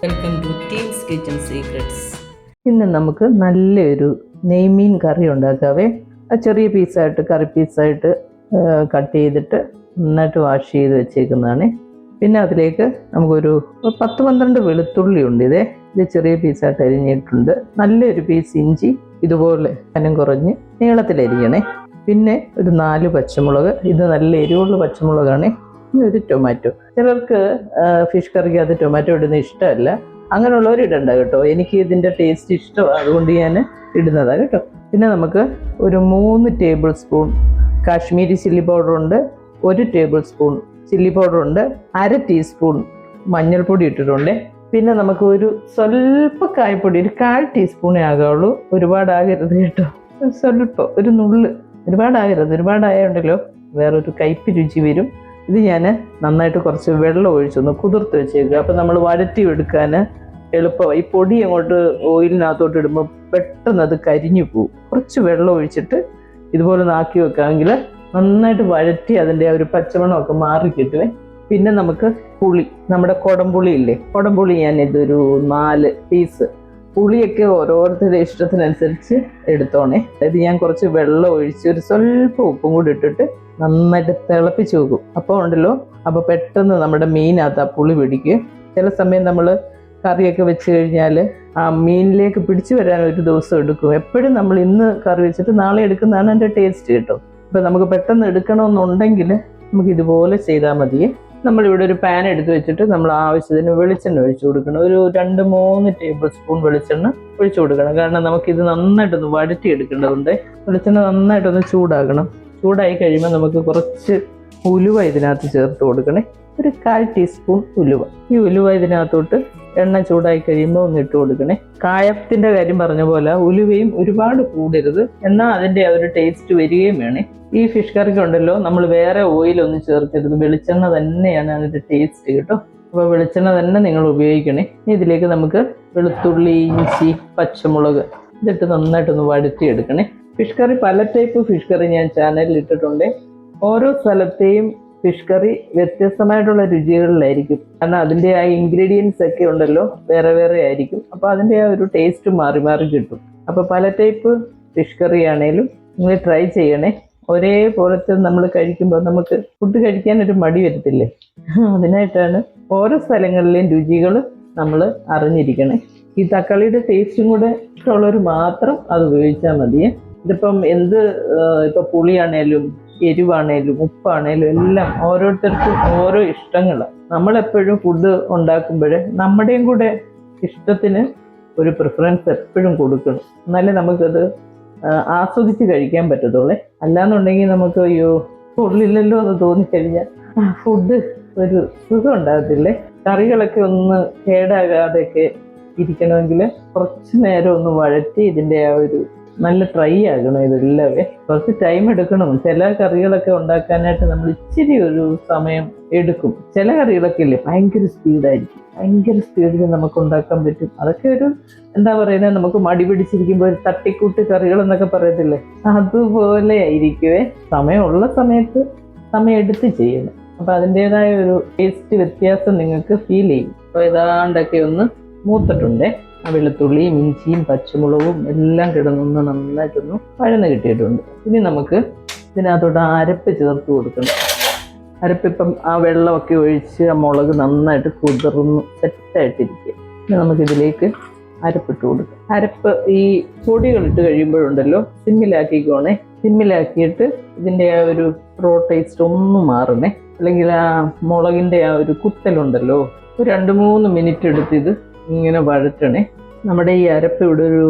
Welcome to teams kitchen secrets. ഇന്ന് നമുക്ക് നല്ലൊരു നെയ്മീൻ കറി ഉണ്ടാക്കാവേ. അത് ചെറിയ പീസായിട്ട് കറി പീസായിട്ട് കട്ട് ചെയ്തിട്ട് നന്നായിട്ട് വാഷ് ചെയ്ത് വെച്ചേക്കുന്നതാണ്. പിന്നെ അതിലേക്ക് നമുക്കൊരു 10-12 വെളുത്തുള്ളി ഉണ്ട്. ഇത് ചെറിയ പീസായിട്ട് അരിഞ്ഞിട്ടുണ്ട്. നല്ലൊരു പീസ് ഇഞ്ചി ഇതുപോലെ കനം കുറഞ്ഞ് നീളത്തിലരിയണേ. പിന്നെ ഒരു 4 പച്ചമുളക്, ഇത് നല്ല എരിവുള്ള പച്ചമുളകാണ്. ഒരു ടൊമാറ്റോ. ചിലർക്ക് ഫിഷ് കറിക്ക് അത് ടൊമാറ്റോ ഇടുന്ന ഇഷ്ടമല്ല, അങ്ങനെയുള്ളവർ ഇടണ്ട കേട്ടോ. എനിക്ക് ഇതിൻ്റെ ടേസ്റ്റ് ഇഷ്ടമാണ്, അതുകൊണ്ട് ഞാൻ ഇടുന്നതാണ് കേട്ടോ. പിന്നെ നമുക്ക് ഒരു 3 ടേബിൾ സ്പൂൺ കാശ്മീരി ചില്ലി പൗഡറുണ്ട്, 1 ടേബിൾ സ്പൂൺ ചില്ലി പൗഡറുണ്ട്, 1/2 ടീസ്പൂൺ മഞ്ഞൾപ്പൊടി ഇട്ടിട്ടുണ്ട്. പിന്നെ നമുക്ക് ഒരു സ്വല്പം കായപ്പൊടി, ഒരു 1/4 ടീസ്പൂണേ ആകാവുള്ളൂ. ഒരുപാടാകരുത് കേട്ടോ, സ്വല്പം, ഒരു നുള്ള്. ഒരുപാടാകരുത്, ഒരുപാടായുണ്ടല്ലോ വേറൊരു കയ്പ്പ് രുചി വരും. ഇത് ഞാൻ നന്നായിട്ട് കുറച്ച് വെള്ളം ഒഴിച്ചൊന്ന് കുതിർത്ത് വെച്ചേക്കുക. അപ്പം നമ്മൾ വഴറ്റി എടുക്കാൻ എളുപ്പമായി. ഈ പൊടി അങ്ങോട്ട് ഓയിലിനകത്തോട്ട് ഇടുമ്പോൾ പെട്ടെന്ന് അത് കരിഞ്ഞു പോകും. കുറച്ച് വെള്ളം ഒഴിച്ചിട്ട് ഇതുപോലെ നാക്കി വെക്കാമെങ്കിൽ നന്നായിട്ട് വഴറ്റി അതിൻ്റെ ആ ഒരു പച്ചമണമൊക്കെ മാറി കിട്ടുവേ. പിന്നെ നമുക്ക് പുളി, നമ്മുടെ കുടംപുളി ഇല്ലേ, കുടംപുളി ഞാൻ ഇതൊരു 4 പീസ്. പുളിയൊക്കെ ഓരോരുത്തരുടെ ഇഷ്ടത്തിനനുസരിച്ച് എടുത്തോണേ. അതായത് ഞാൻ കുറച്ച് വെള്ളം ഒഴിച്ച് ഒരു സ്വല്പം ഉപ്പും കൂടി ഇട്ടിട്ട് നന്നായിട്ട് തിളപ്പിച്ച് വെക്കും. അപ്പോൾ ഉണ്ടല്ലോ, അപ്പോൾ പെട്ടെന്ന് നമ്മുടെ മീനകത്ത് ആ പുളി പിടിക്കും. ചില സമയം നമ്മൾ കറിയൊക്കെ വെച്ച് കഴിഞ്ഞാൽ ആ മീനിലേക്ക് പിടിച്ചു വരാൻ ഒരു ദിവസം എടുക്കും. എപ്പോഴും നമ്മൾ ഇന്ന് കറി വെച്ചിട്ട് നാളെ എടുക്കുന്നതാണ് എൻ്റെ ടേസ്റ്റ് കേട്ടോ. അപ്പോൾ നമുക്ക് പെട്ടെന്ന് എടുക്കണമെന്നുണ്ടെങ്കിൽ നമുക്ക് ഇതുപോലെ ചെയ്താൽ മതിയേ. നമ്മളിവിടെ ഒരു പാൻ എടുത്ത് വെച്ചിട്ട് നമ്മൾ ആവശ്യത്തിന് വെളിച്ചെണ്ണ ഒഴിച്ചു കൊടുക്കണം. ഒരു 2-3 ടേബിൾ സ്പൂൺ വെളിച്ചെണ്ണ ഒഴിച്ചു കൊടുക്കണം. കാരണം നമുക്കിത് നന്നായിട്ടൊന്ന് വഴറ്റി എടുക്കേണ്ടതുണ്ട്. വെളിച്ചെണ്ണ നന്നായിട്ടൊന്ന് ചൂടാകണം. ചൂടായി കഴിയുമ്പോൾ നമുക്ക് കുറച്ച് ഉലുവ ഇതിനകത്ത് ചേർത്ത് കൊടുക്കണേ. ഒരു 1/4 ടീസ്പൂൺ ഉലുവ. ഈ ഉലുവ ഇതിനകത്തോട്ട് എണ്ണ ചൂടായി കഴിയുമ്പോൾ ഒന്ന് ഇട്ട് കൊടുക്കണേ. കായത്തിൻ്റെ കാര്യം പറഞ്ഞ പോലെ ഉലുവയും ഒരുപാട് കൂടരുത്, എന്നാൽ അതിൻ്റെ ആ ഒരു ടേസ്റ്റ് വരികയും വേണേ. ഈ ഫിഷ് കറിക്ക് ഉണ്ടല്ലോ നമ്മൾ വേറെ ഓയിലൊന്നും ചേർക്കരുത്, വെളിച്ചെണ്ണ തന്നെയാണ് അതിൻ്റെ ടേസ്റ്റ് കേട്ടോ. അപ്പോൾ വെളിച്ചെണ്ണ തന്നെ നിങ്ങൾ ഉപയോഗിക്കണേ. ഇതിലേക്ക് നമുക്ക് വെളുത്തുള്ളി, ഇഞ്ചി, പച്ചമുളക് ഇതിട്ട് നന്നായിട്ടൊന്ന് വഴറ്റിയെടുക്കണേ. ഫിഷ് കറി, പല ടൈപ്പ് ഫിഷ് കറി ഞാൻ ചാനലിൽ ഇട്ടിട്ടുണ്ട്. ഓരോ സ്ഥലത്തെയും ഫിഷ് കറി വ്യത്യസ്തമായിട്ടുള്ള രുചികളിലായിരിക്കും. കാരണം അതിൻ്റെ ആ ഇൻഗ്രീഡിയൻസ് ഒക്കെ ഉണ്ടല്ലോ വേറെ വേറെ ആയിരിക്കും. അപ്പോൾ അതിൻ്റെ ആ ഒരു ടേസ്റ്റ് മാറി മാറി കിട്ടും. അപ്പോൾ പല ടൈപ്പ് ഫിഷ് കറി ആണേലും നിങ്ങൾ ട്രൈ ചെയ്യണേ. ഒരേപോലത്തെ നമ്മൾ കഴിക്കുമ്പോൾ നമുക്ക് ഫുഡ് കഴിക്കാൻ ഒരു മടി വരത്തില്ലേ. അതിനായിട്ടാണ് ഓരോ സ്ഥലങ്ങളിലെയും രുചികൾ നമ്മൾ അറിഞ്ഞിരിക്കണേ. ഈ തക്കാളിയുടെ ടേസ്റ്റും കൂടെ ഇഷ്ടമുള്ളവർ മാത്രം അത് ഉപയോഗിച്ചാൽ മതിയേ. ഇതിപ്പം ഇപ്പം പുളിയാണേലും എരിവാണേലും ഉപ്പാണേലും എല്ലാം ഓരോരുത്തർക്കും ഓരോ ഇഷ്ടങ്ങളാണ്. നമ്മളെപ്പോഴും ഫുഡ് ഉണ്ടാക്കുമ്പോൾ നമ്മുടെയും കൂടെ ഇഷ്ടത്തിന് ഒരു പ്രിഫറൻസ് എപ്പോഴും കൊടുക്കണം. എന്നാലേ നമുക്കത് ആസ്വദിച്ച് കഴിക്കാൻ പറ്റത്തുള്ളേ. അല്ലാന്നുണ്ടെങ്കിൽ നമുക്ക് അയ്യോ ഉള്ളില്ലല്ലോ എന്ന് തോന്നിക്കഴിഞ്ഞാൽ ഫുഡ് ഒരു സുഖം ഉണ്ടാകത്തില്ലേ. കറികളൊക്കെ ഒന്ന് കേടാകാതെയൊക്കെ ഇരിക്കണമെങ്കിൽ കുറച്ച് നേരം ഒന്ന് വഴറ്റി ഇതിൻ്റെ ആ ഒരു നല്ല ട്രൈ ആകണം. ഇതെല്ലാവേ കുറച്ച് ടൈം എടുക്കണം. ചില കറികളൊക്കെ ഉണ്ടാക്കാനായിട്ട് നമ്മൾ ഇച്ചിരി ഒരു സമയം എടുക്കും. ചില കറികളൊക്കെ ഇല്ലേ ഭയങ്കര സ്പീഡായിരിക്കും, ഭയങ്കര സ്പീഡിൽ നമുക്ക് ഉണ്ടാക്കാൻ പറ്റും. അതൊക്കെ ഒരു എന്താ പറയുന്നത്, നമുക്ക് മടി പിടിച്ചിരിക്കുമ്പോൾ ഒരു തട്ടിക്കൂട്ട് കറികൾ എന്നൊക്കെ പറയത്തില്ലേ, അതുപോലെ ആയിരിക്കുവേ. സമയമുള്ള സമയത്ത് സമയം എടുത്ത് ചെയ്യണം. അപ്പം അതിൻ്റെതായ ഒരു ടേസ്റ്റ് വ്യത്യാസം നിങ്ങൾക്ക് ഫീൽ ചെയ്യും. അപ്പോൾ ഏതാണ്ടൊക്കെ ഒന്ന് മൂത്തിട്ടുണ്ടേ. ആ വെളുത്തുള്ളിയും ഇഞ്ചിയും പച്ചമുളകും എല്ലാം കിടന്നൊന്ന് നന്നായിട്ടൊന്ന് വഴന്ന് കിട്ടിയിട്ടുണ്ട്. ഇനി നമുക്ക് ഇതിനകത്തോട്ട് അരപ്പ് ചേർത്ത് കൊടുക്കണം. അരപ്പിപ്പം ആ വെള്ളമൊക്കെ ഒഴിച്ച് ആ മുളക് നന്നായിട്ട് കുതിർന്ന് സെറ്റായിട്ടിരിക്കുക. ഇനി നമുക്കിതിലേക്ക് അരപ്പിട്ട് കൊടുക്കാം. അരപ്പ് ഈ പൊടികളിട്ട് കഴിയുമ്പോഴുണ്ടല്ലോ സിമ്മിലാക്കിക്കോണേ. സിമ്മിലാക്കിയിട്ട് ഇതിൻ്റെ ആ ഒരു റോ ടേസ്റ്റ് ഒന്നും മാറണേ. അല്ലെങ്കിൽ ആ മുളകിൻ്റെ ആ ഒരു കുത്തലുണ്ടല്ലോ, ഒരു 2-3 മിനിറ്റ് എടുത്ത് ഇത് ഇങ്ങനെ വഴറ്റണേ. നമ്മുടെ ഈ അരപ്പ് ഇവിടെ ഒരു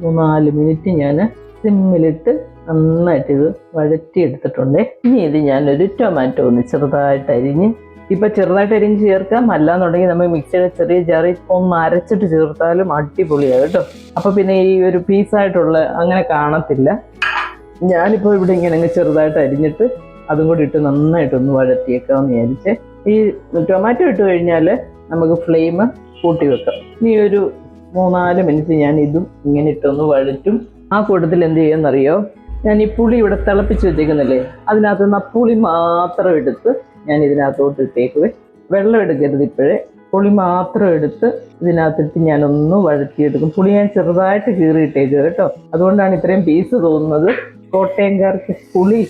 3-4 മിനിറ്റ് ഞാൻ സിമ്മിലിട്ട് നന്നായിട്ട് ഇത് വഴറ്റി എടുത്തിട്ടുണ്ട്. ഇനി ഇത് ഞാനൊരു ടൊമാറ്റോ ഒന്ന് ചെറുതായിട്ട് അരിഞ്ഞ്, ഇപ്പം ചെറുതായിട്ട് അരിഞ്ഞ് ചേർക്കാം. അല്ലാന്നുണ്ടെങ്കിൽ നമ്മൾ മിക്സിയുടെ ചെറിയ ജാറിൽ ഒന്ന് അരച്ചിട്ട് ചേർത്താലും അടിപൊളിയാണ് കേട്ടോ. അപ്പോൾ പിന്നെ ഈ ഒരു പീസായിട്ടുള്ള അങ്ങനെ കാണത്തില്ല. ഞാനിപ്പോൾ ഇവിടെ ഇങ്ങനെ അങ്ങ് ചെറുതായിട്ട് അരിഞ്ഞിട്ട് അതും കൂടി ഇട്ട് നന്നായിട്ടൊന്ന് വഴറ്റിയേക്കാമെന്ന് വിചാരിച്ച്. ഈ ടൊമാറ്റോ ഇട്ട് കഴിഞ്ഞാൽ നമുക്ക് ഫ്ലെയിം കൂട്ടി വെക്കാം. ഇനി ഒരു 3-4 മിനിറ്റ് ഞാൻ ഇതും ഇങ്ങനെ ഇട്ടൊന്ന് വഴറ്റും. ആ കൂട്ടത്തിൽ എന്ത് ചെയ്യുമെന്നറിയോ, ഞാൻ ഈ പുളി ഇവിടെ തിളപ്പിച്ച് വെച്ചേക്കുന്നില്ലേ, അതിനകത്ത് നിന്ന് പുളി മാത്രം എടുത്ത് ഞാൻ ഇതിനകത്തോട്ട് ഇട്ടേക്കുവേ. വെള്ളം എടുക്കരുത് ഇപ്പോഴേ. പുളി മാത്രം എടുത്ത് ഇതിനകത്തിട്ട് ഞാനൊന്ന് വഴറ്റിയെടുക്കും. പുളി ഞാൻ ചെറുതായിട്ട് കീറിയിട്ടേക്ക് കേട്ടോ. അതുകൊണ്ടാണ് ഇത്രയും പീസ് തോന്നുന്നത്. കോട്ടയംകാർക്ക് പുളി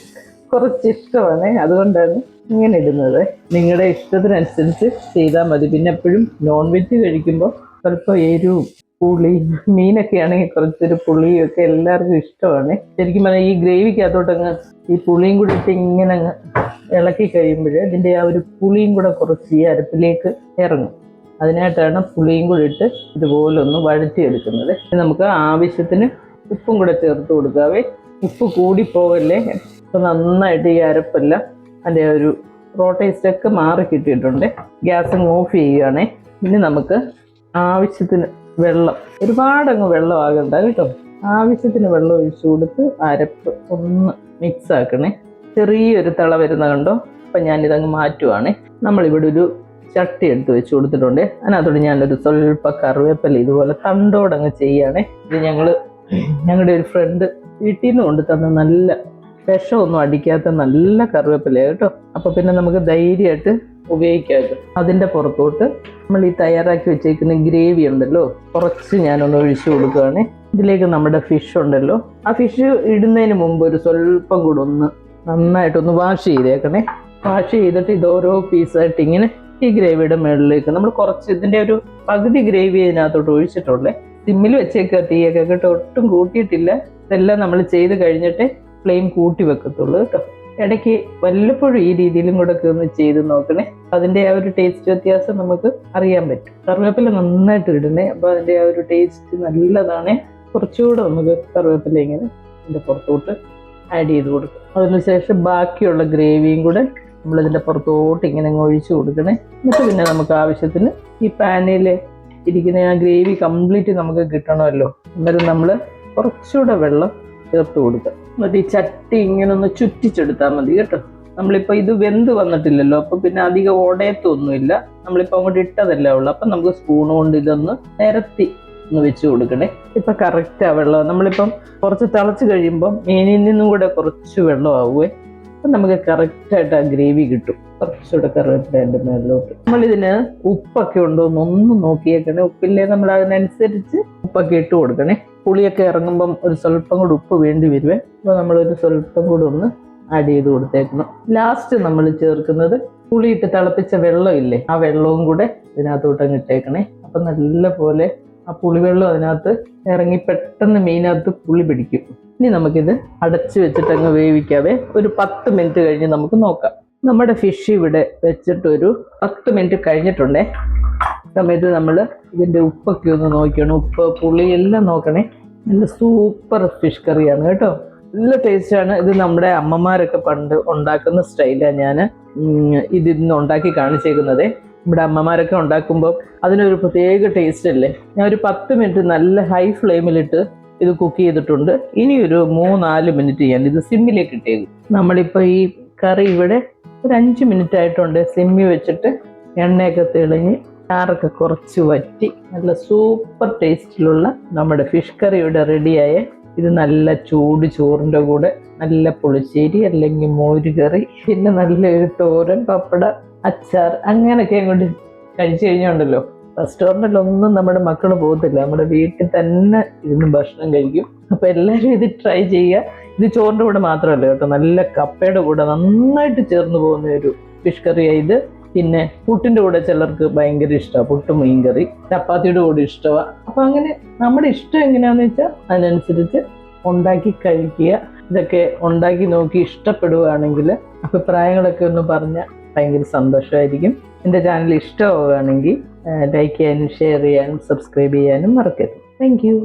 കുറച്ച് ഇഷ്ടമാണ്, അതുകൊണ്ടാണ് ഇങ്ങനെ ഇടുന്നത്. നിങ്ങളുടെ ഇഷ്ടത്തിനനുസരിച്ച് ചെയ്താൽ മതി. പിന്നെ എപ്പോഴും നോൺ വെജ് കഴിക്കുമ്പോൾ സ്വല്പം എരിവും പുളി, മീനൊക്കെ ആണെങ്കിൽ കുറച്ചൊരു പുളിയും ഒക്കെ എല്ലാവർക്കും ഇഷ്ടമാണ്. ശരിക്കും പറഞ്ഞാൽ ഈ ഗ്രേവിക്കകത്തോട്ടങ്ങ് ഈ പുളിയും കൂടി ഇട്ട് ഇങ്ങനെ അങ്ങ് ഇളക്കി കഴിയുമ്പോൾ ഇതിൻ്റെ ആ ഒരു പുളിയും കൂടെ കുറച്ച് ഈ അരപ്പിലേക്ക് ഇറങ്ങും. അതിനായിട്ടാണ് പുളിയും കൂടി ഇട്ട് ഇതുപോലെ ഒന്ന് വഴറ്റിയെടുക്കുന്നത്. നമുക്ക് ആവശ്യത്തിന് ഉപ്പും കൂടെ ചേർത്ത് കൊടുക്കാവേ. ഉപ്പ് കൂടിപ്പോവല്ലേ. ഇപ്പം നന്നായിട്ട് ഈ അരപ്പെല്ലാം അതിൻ്റെ ഒരു റോ ടേസ്റ്റൊക്കെ മാറി കിട്ടിയിട്ടുണ്ട്. ഗ്യാസ് ഓഫ് ചെയ്യുകയാണേ. ഇനി നമുക്ക് ആവശ്യത്തിന് വെള്ളം, ഒരുപാടങ്ങ് വെള്ളം ആകണ്ട കേട്ടോ. ആവശ്യത്തിന് വെള്ളം ഒഴിച്ചു കൊടുത്ത് അരപ്പ് ഒന്ന് മിക്സ് ആക്കണേ. ചെറിയൊരു തിള വരുന്ന കണ്ടോ. അപ്പം ഞാനിതങ്ങ് മാറ്റുവാണേ. നമ്മളിവിടെ ഒരു ചട്ടി എടുത്ത് വെച്ച് കൊടുത്തിട്ടുണ്ട്. അതിനകത്തോട് ഞാനൊരു സ്വല്പ കറിവേപ്പില ഇതുപോലെ തണ്ടോടങ്ങ് ചെയ്യുകയാണേ. ഇത് ഞങ്ങളുടെ ഒരു ഫ്രണ്ട് വീട്ടിൽ നിന്ന് കൊണ്ട് തന്ന നല്ല വിഷമൊന്നും അടിക്കാത്ത നല്ല കറിവേപ്പില കേട്ടോ. അപ്പോൾ പിന്നെ നമുക്ക് ധൈര്യമായിട്ട് ഉപയോഗിക്കാമല്ലോ. അതിൻ്റെ പുറത്തോട്ട് നമ്മൾ ഈ തയ്യാറാക്കി വെച്ചേക്കുന്ന ഗ്രേവി ഉണ്ടല്ലോ, കുറച്ച് ഞാനൊന്ന് ഒഴിച്ചു കൊടുക്കുകയാണ്. ഇതിലേക്ക് നമ്മുടെ ഫിഷ് ഉണ്ടല്ലോ, ആ ഫിഷ് ഇടുന്നതിന് മുമ്പ് ഒരു സ്വല്പം കൂടെ ഒന്ന് നന്നായിട്ടൊന്ന് വാഷ് ചെയ്തേക്കണേ. വാഷ് ചെയ്തിട്ട് ഇത് ഓരോ പീസായിട്ട് ഇങ്ങനെ ഈ ഗ്രേവിയുടെ മുകളിലേക്ക് നമ്മൾ കുറച്ച് ഇതിൻ്റെ ഒരു പകുതി ഗ്രേവി ഇതിനകത്തോട്ട് ഒഴിച്ചിട്ടുള്ളേ. സിമ്മിൽ വെച്ചേക്കുക തീയൊക്കെ കേട്ടോ, ഒട്ടും കൂട്ടിയിട്ടില്ല. ഇതെല്ലാം നമ്മൾ ചെയ്ത് കഴിഞ്ഞിട്ട് ഫ്ലെയിം കൂട്ടി വെക്കത്തുള്ളൂ കേട്ടോ. ഇടയ്ക്ക് വല്ലപ്പോഴും ഈ രീതിയിലും കൂടെ ഒക്കെ ഒന്ന് ചെയ്ത് നോക്കണേ. അതിൻ്റെ ആ ഒരു ടേസ്റ്റ് വ്യത്യാസം നമുക്ക് അറിയാൻ പറ്റും. കറിവേപ്പില നന്നായിട്ട് ഇടണേ. അപ്പോൾ അതിൻ്റെ ആ ഒരു ടേസ്റ്റ് നല്ലതാണ്. കുറച്ചുകൂടെ നമുക്ക് കറിവേപ്പില ഇങ്ങനെ ഇതിൻ്റെ പുറത്തോട്ട് ആഡ് ചെയ്ത് കൊടുക്കും. അതിനുശേഷം ബാക്കിയുള്ള ഗ്രേവിയും കൂടെ നമ്മളിതിൻ്റെ പുറത്തോട്ട് ഇങ്ങനെ ഒഴിച്ചു കൊടുക്കണേ. എന്നിട്ട് പിന്നെ നമുക്ക് ആവശ്യത്തിന് ഈ പാനിൽ ഇരിക്കുന്ന ആ ഗ്രേവി കംപ്ലീറ്റ് നമുക്ക് കിട്ടണമല്ലോ. അന്നേരം നമ്മൾ കുറച്ചുകൂടെ വെള്ളം ചേർത്ത് കൊടുക്കുക. എന്നിട്ട് ഈ ചട്ടി ഇങ്ങനെ ഒന്ന് ചുറ്റിച്ചെടുത്താൽ മതി കേട്ടോ. നമ്മളിപ്പോൾ ഇത് വെന്ത് വന്നിട്ടില്ലല്ലോ, അപ്പം പിന്നെ അധികം ഉടയത്തൊന്നുമില്ല. നമ്മളിപ്പോൾ അങ്ങോട്ട് ഇട്ടതല്ലേ ഉള്ളൂ. അപ്പം നമുക്ക് സ്പൂൺ കൊണ്ട് ഇതൊന്ന് നിരത്തി ഒന്ന് വെച്ച് കൊടുക്കണേ. ഇപ്പം കറക്റ്റാ വെള്ളം. നമ്മളിപ്പം കുറച്ച് തിളച്ച് കഴിയുമ്പം മീനിൽ നിന്നും കൂടെ കുറച്ച് വെള്ളം ആവുമേ. അപ്പം നമുക്ക് കറക്റ്റായിട്ട് ആ ഗ്രേവി കിട്ടും. കുറച്ചുകൂടെ കറിവേപ്പില അതിൻ്റെ മേളിലോട്ട്. നമ്മളിതിന് ഉപ്പൊക്കെ ഉണ്ടോ എന്നൊന്നും നോക്കിയേക്കണേ. ഉപ്പില്ലേ നമ്മൾ അതിനനുസരിച്ച് ഉപ്പൊക്കെ ഇട്ട് കൊടുക്കണേ. പുളിയൊക്കെ ഇറങ്ങുമ്പം ഒരു സ്വല്പം കൂടി ഉപ്പ് വേണ്ടി വരുവേ. അപ്പോൾ നമ്മളൊരു സ്വല്പം കൂടി ഒന്ന് ആഡ് ചെയ്ത് കൊടുത്തേക്കണം. ലാസ്റ്റ് നമ്മൾ ചേർക്കുന്നത് പുളിയിട്ട് തിളപ്പിച്ച വെള്ളം ഇല്ലേ, ആ വെള്ളവും കൂടെ ഇതിനകത്തോട്ട് അങ്ങ് ഇട്ടേക്കണേ. അപ്പം നല്ല പോലെ ആ പുളിവെള്ളം അതിനകത്ത് ഇറങ്ങി പെട്ടെന്ന് മീനകത്ത് പുളി പിടിക്കും. ഇനി നമുക്കിത് അടച്ചു വെച്ചിട്ട് അങ്ങ് വേവിക്കാവേ. ഒരു 10 മിനിറ്റ് കഴിഞ്ഞ് നമുക്ക് നോക്കാം. നമ്മുടെ ഫിഷ് ഇവിടെ വെച്ചിട്ടൊരു 10 മിനിറ്റ് കഴിഞ്ഞിട്ടുണ്ടേ. സമയത്ത് നമ്മൾ ഇതിൻ്റെ ഉപ്പൊക്കെ ഒന്ന് നോക്കണം. ഉപ്പ് പുളി എല്ലാം നോക്കണേ. നല്ല സൂപ്പർ ഫിഷ് കറിയാണ് കേട്ടോ. നല്ല ടേസ്റ്റാണ്. ഇത് നമ്മുടെ അമ്മമാരൊക്കെ പണ്ട് ഉണ്ടാക്കുന്ന സ്റ്റൈലാണ് ഞാൻ ഇതിന്ന് ഉണ്ടാക്കി കാണിച്ചേക്കുന്നത്. ഇവിടെ അമ്മമാരൊക്കെ ഉണ്ടാക്കുമ്പോൾ അതിനൊരു പ്രത്യേക ടേസ്റ്റ് അല്ലേ. ഞാൻ ഒരു 10 മിനിറ്റ് നല്ല ഹൈ ഫ്ലെയിമിലിട്ട് ഇത് കുക്ക് ചെയ്തിട്ടുണ്ട്. ഇനി ഒരു 3-4 മിനിറ്റ് ഞാൻ ഇത് സിമ്മിലേക്ക് ഇട്ടേക്കും. നമ്മളിപ്പോൾ ഈ കറി ഇവിടെ ഒരു 5 മിനിറ്റ് ആയിട്ടുണ്ട് സിമ്മി വെച്ചിട്ട്. എണ്ണയൊക്കെ തെളിഞ്ഞ് ചാറൊക്കെ കുറച്ച് വറ്റി നല്ല സൂപ്പർ ടേസ്റ്റിലുള്ള നമ്മുടെ ഫിഷ് കറി ഇവിടെ റെഡിയായ. ഇത് നല്ല ചൂട് ചോറിൻ്റെ കൂടെ നല്ല പുളിശ്ശേരി അല്ലെങ്കിൽ മോര് കറി, പിന്നെ നല്ലൊരു തോരൻ, പപ്പട, അച്ചാർ അങ്ങനെയൊക്കെ അങ്ങോട്ട് കഴിച്ചു കഴിഞ്ഞുണ്ടല്ലോ റെസ്റ്റോറൻറ്റിലൊന്നും നമ്മുടെ മക്കൾ പോകത്തില്ല. നമ്മുടെ വീട്ടിൽ തന്നെ ഇരുന്ന് ഭക്ഷണം കഴിക്കും. അപ്പോൾ എല്ലാവരും ഇത് ട്രൈ ചെയ്യുക. ഇത് ചോറിൻ്റെ കൂടെ മാത്രമല്ല കേട്ടോ, നല്ല കപ്പയുടെ കൂടെ നന്നായിട്ട് ചേർന്ന് പോകുന്ന ഒരു ഫിഷ് കറിയാണ് ഇത്. പിന്നെ പുട്ടിൻ്റെ കൂടെ ചിലർക്ക് ഭയങ്കര ഇഷ്ടമാണ്, പുട്ടും മീൻ കറി. ചപ്പാത്തിയുടെ കൂടെ ഇഷ്ടമാണ്. അപ്പോൾ അങ്ങനെ നമ്മുടെ ഇഷ്ടം എങ്ങനെയാണെന്ന് വെച്ചാൽ അതിനനുസരിച്ച് ഉണ്ടാക്കി കഴിക്കുക. ഇതൊക്കെ ഉണ്ടാക്കി നോക്കി ഇഷ്ടപ്പെടുകയാണെങ്കിൽ അഭിപ്രായങ്ങളൊക്കെ ഒന്ന് പറഞ്ഞാൽ ഭയങ്കര സന്തോഷമായിരിക്കും. എൻ്റെ ചാനൽ ഇഷ്ടമാവുകയാണെങ്കിൽ ലൈക്ക് ചെയ്യാനും ഷെയർ ചെയ്യാനും സബ്സ്ക്രൈബ് ചെയ്യാനും മറക്കരുത്. Thank you.